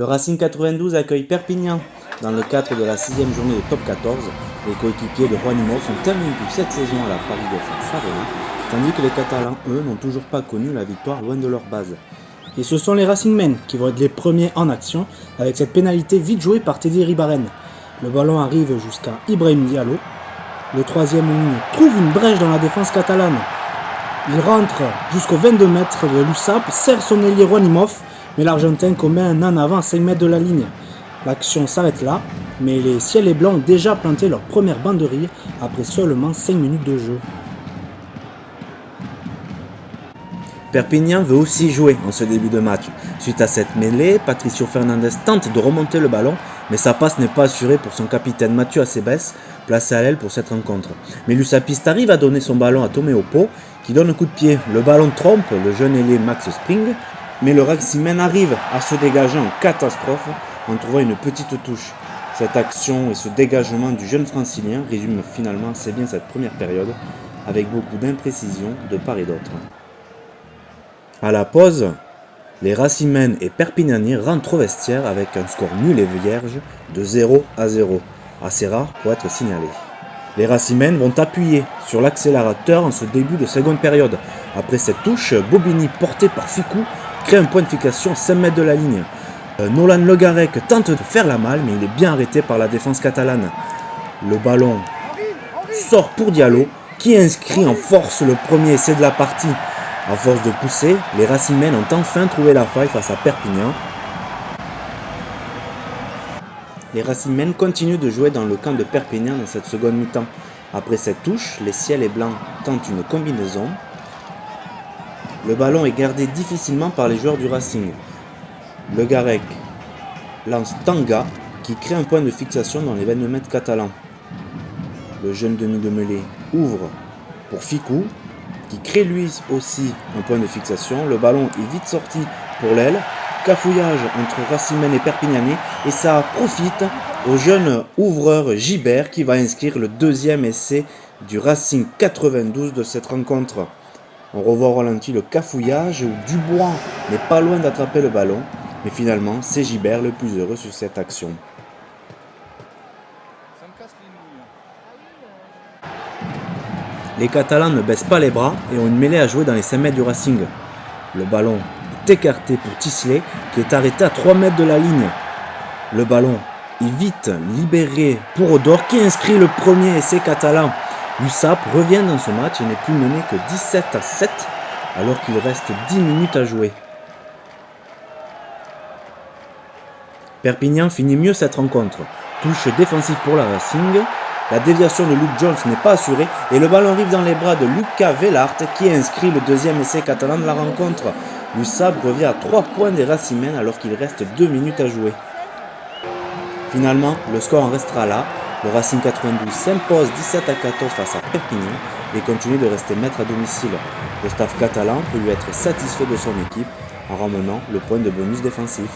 Le Racing 92 accueille Perpignan dans le cadre de la 6e journée de top 14. Les coéquipiers de Juanimos sont invaincus cette saison à la Paris Défense Arena, tandis que les Catalans, eux, n'ont toujours pas connu la victoire loin de leur base. Et ce sont les Racingmen qui vont être les premiers en action avec cette pénalité vite jouée par Teddy Ribaren. Le ballon arrive jusqu'à Ibrahim Diallo. Le troisième ligne trouve une brèche dans la défense catalane. Il rentre jusqu'aux 22 mètres de l'USAP, serre son ailier Juanimos, mais l'Argentin commet un en avant à 5 mètres de la ligne. L'action s'arrête là, mais les Ciels et Blancs ont déjà planté leur première banderille après seulement 5 minutes de jeu. Perpignan veut aussi jouer en ce début de match. Suite à cette mêlée, Patricio Fernandez tente de remonter le ballon, mais sa passe n'est pas assurée pour son capitaine Mathieu Acebes, placé à l'aile pour cette rencontre. Mais l'USAPiste arrive à donner son ballon à Tomeo Pau, qui donne un coup de pied. Le ballon trompe le jeune ailier Max Spring, mais le Racingmen arrive à se dégager en catastrophe en trouvant une petite touche. Cette action et ce dégagement du jeune francilien résument finalement assez bien cette première période, avec beaucoup d'imprécisions de part et d'autre. À la pause, les Racingmen et Perpignanais rentrent au vestiaire avec un score nul et vierge de 0-0, assez rare pour être signalé. Les Racingmen vont appuyer sur l'accélérateur en ce début de seconde période. Après cette touche, Bobigny, porté par Ficou, crée un point de fixation à 5 mètres de la ligne. Nolan Le Garec tente de faire la malle, mais il est bien arrêté par la défense catalane. Le ballon sort pour Diallo, qui inscrit en force le premier essai de la partie. À force de pousser, les Racingmen ont enfin trouvé la faille face à Perpignan. Les Racingmen continuent de jouer dans le camp de Perpignan dans cette seconde mi-temps. Après cette touche, les Ciels et Blancs tentent une combinaison. Le ballon est gardé difficilement par les joueurs du Racing. Le Garec lance Tanga, qui crée un point de fixation dans les 22 mètres catalans. Le jeune Denis Demelé ouvre pour Ficou, qui crée lui aussi un point de fixation. Le ballon est vite sorti pour l'aile. Cafouillage entre Racingmen et Perpignanais, et ça profite au jeune ouvreur Gibert qui va inscrire le deuxième essai du Racing 92 de cette rencontre. On revoit au ralenti le cafouillage où Dubois n'est pas loin d'attraper le ballon, mais finalement c'est Gibert le plus heureux sur cette action. Les Catalans ne baissent pas les bras et ont une mêlée à jouer dans les 5 mètres du Racing. Le ballon est écarté pour Tisley qui est arrêté à 3 mètres de la ligne. Le ballon est vite libéré pour Odor qui inscrit le premier essai catalan. L'USAP revient dans ce match et n'est plus mené que 17-7 alors qu'il reste 10 minutes à jouer. Perpignan finit mieux cette rencontre. Touche défensive pour la Racing. La déviation de Luke Jones n'est pas assurée et le ballon arrive dans les bras de Lucas Vellart qui inscrit le deuxième essai catalan de la rencontre. L'USAP revient à 3 points des Racingmen alors qu'il reste 2 minutes à jouer. Finalement, le score en restera là. Le Racing 92 s'impose 17-14 face à Perpignan et continue de rester maître à domicile. Le staff catalan peut lui être satisfait de son équipe en ramenant le point de bonus défensif.